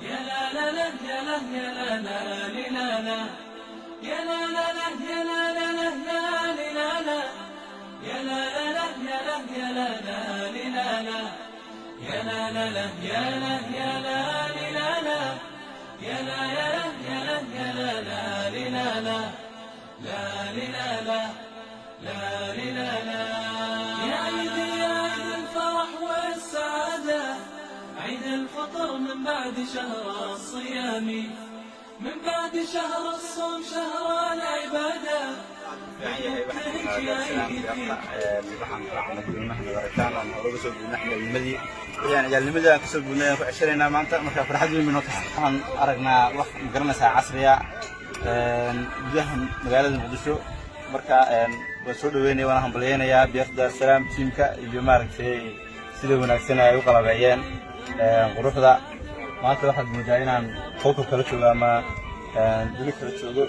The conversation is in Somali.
يا لا لا لا يا لا يا لا لا لا لا يا لا لا لا يا لا لا لا لا لا يا لا لا لا يا لا يا لا لا لا يا لا لا لا يا لا يا لا لا يا لا يا لا يا لا يا لا لا لا لا لا لا لا يا عيد الفرح والسعادة عيد الفطر من بعد شهر الصيام من بعد شهر الصوم شهر العبادة يعني المدى كسب بناء في 20 مانتا marka farxad weyn oo waxaan aragnaa wax garanaysa casriya magaalada Muqdisho marka waa soo dhaweynay waan hambalyeynaya beerta salaam teamka iyo maaragtay sida wanaagsan ay u qalabayeen quruxda maanta waxaad moodaa inaan qolka kala joogo ama duli kala joogo